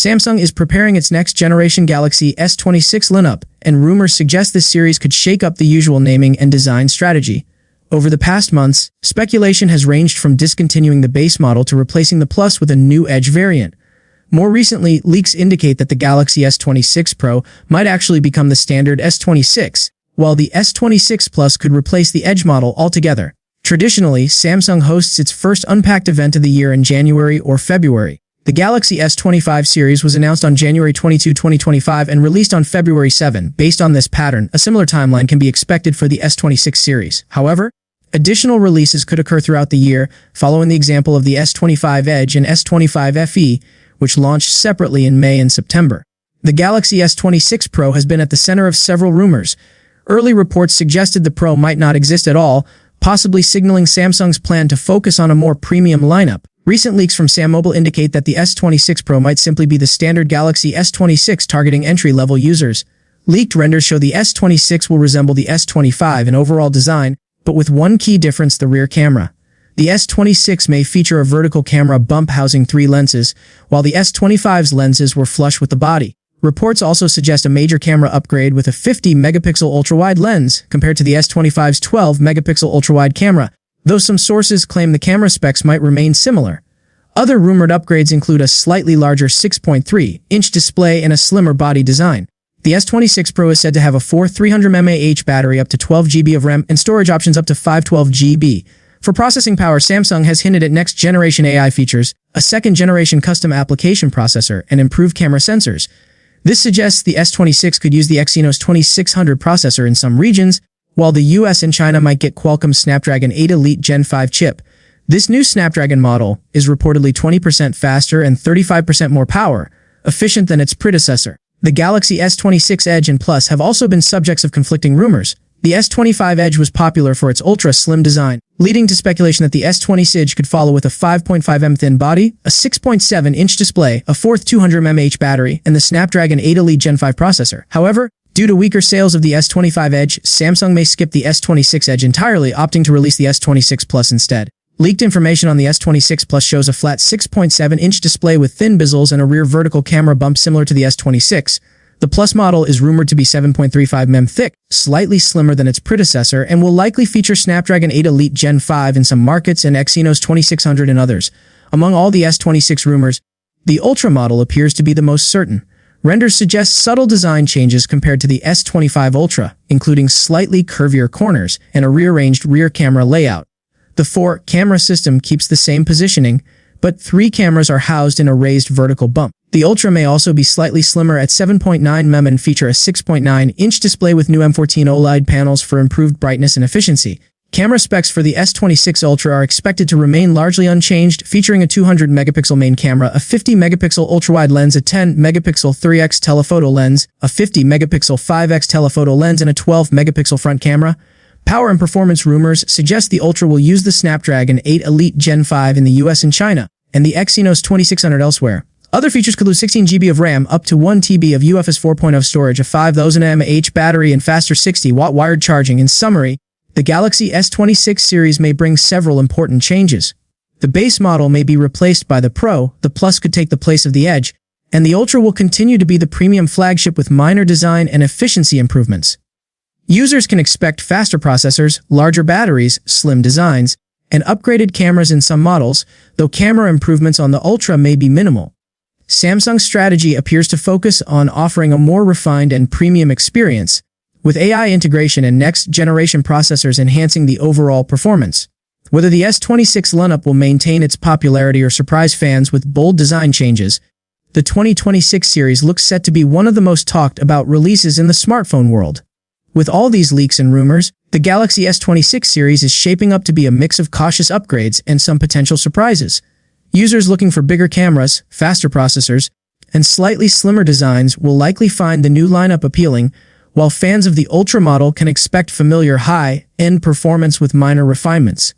Samsung is preparing its next-generation Galaxy S26 lineup, and rumors suggest this series could shake up the usual naming and design strategy. Over the past months, speculation has ranged from discontinuing the base model to replacing the Plus with a new Edge variant. More recently, leaks indicate that the Galaxy S26 Pro might actually become the standard S26, while the S26 Plus could replace the Edge model altogether. Traditionally, Samsung hosts its first Unpacked event of the year in January or February. The Galaxy S25 series was announced on January 22, 2025 and released on February 7. Based on this pattern, a similar timeline can be expected for the S26 series. However, additional releases could occur throughout the year, following the example of the S25 Edge and S25 FE, which launched separately in May and September. The Galaxy S26 Pro has been at the center of several rumors. Early reports suggested the Pro might not exist at all, possibly signaling Samsung's plan to focus on a more premium lineup. Recent leaks from SamMobile indicate that the S26 Pro might simply be the standard Galaxy S26 targeting entry-level users. Leaked renders show the S26 will resemble the S25 in overall design, but with one key difference: the rear camera. The S26 may feature a vertical camera bump housing 3 lenses, while the S25's lenses were flush with the body. Reports also suggest a major camera upgrade with a 50-megapixel ultra-wide lens compared to the S25's 12-megapixel ultra-wide camera, though some sources claim the camera specs might remain similar. Other rumored upgrades include a slightly larger 6.3-inch display and a slimmer body design. The S26 Pro is said to have a 300 mAh battery, up to 12 GB of RAM, and storage options up to 512 GB. For processing power, Samsung has hinted at next-generation AI features, a second-generation custom application processor, and improved camera sensors. This suggests the S26 could use the Exynos 2600 processor in some regions, while the US and China might get Qualcomm's Snapdragon 8 Elite Gen 5 chip. This new Snapdragon model is reportedly 20% faster and 35% more power, efficient than its predecessor. The Galaxy S26 Edge and Plus have also been subjects of conflicting rumors. The S25 Edge was popular for its ultra-slim design, leading to speculation that the S26 Edge could follow with a 5.5mm thin body, a 6.7-inch display, a 200 mAh battery, and the Snapdragon 8 Elite Gen 5 processor. However, due to weaker sales of the S25 Edge, Samsung may skip the S26 Edge entirely, opting to release the S26 Plus instead. Leaked information on the S26 Plus shows a flat 6.7-inch display with thin bezels and a rear vertical camera bump similar to the S26. The Plus model is rumored to be 7.35mm thick, slightly slimmer than its predecessor, and will likely feature Snapdragon 8 Elite Gen 5 in some markets and Exynos 2600 in others. Among all the S26 rumors, the Ultra model appears to be the most certain. Renders suggest subtle design changes compared to the S25 Ultra, including slightly curvier corners and a rearranged rear camera layout. The 4-camera system keeps the same positioning, but 3 cameras are housed in a raised vertical bump. The Ultra may also be slightly slimmer at 7.9mm and feature a 6.9-inch display with new M14 OLED panels for improved brightness and efficiency. Camera specs for the S26 Ultra are expected to remain largely unchanged, featuring a 200-megapixel main camera, a 50-megapixel ultra-wide lens, a 10-megapixel 3x telephoto lens, a 50-megapixel 5x telephoto lens, and a 12-megapixel front camera. Power and performance rumors suggest the Ultra will use the Snapdragon 8 Elite Gen 5 in the US and China, and the Exynos 2600 elsewhere. Other features could include 16 GB of RAM, up to 1 TB of UFS 4.0 storage, a 5000 mAh battery, and faster 60-watt wired charging. In summary, the Galaxy S26 series may bring several important changes. The base model may be replaced by the Pro, the Plus could take the place of the Edge, and the Ultra will continue to be the premium flagship with minor design and efficiency improvements. Users can expect faster processors, larger batteries, slim designs, and upgraded cameras in some models, though camera improvements on the Ultra may be minimal. Samsung's strategy appears to focus on offering a more refined and premium experience, with AI integration and next-generation processors enhancing the overall performance. Whether the S26 lineup will maintain its popularity or surprise fans with bold design changes, the 2026 series looks set to be one of the most talked about releases in the smartphone world. With all these leaks and rumors, the Galaxy S26 series is shaping up to be a mix of cautious upgrades and some potential surprises. Users looking for bigger cameras, faster processors, and slightly slimmer designs will likely find the new lineup appealing, while fans of the Ultra model can expect familiar high-end performance with minor refinements.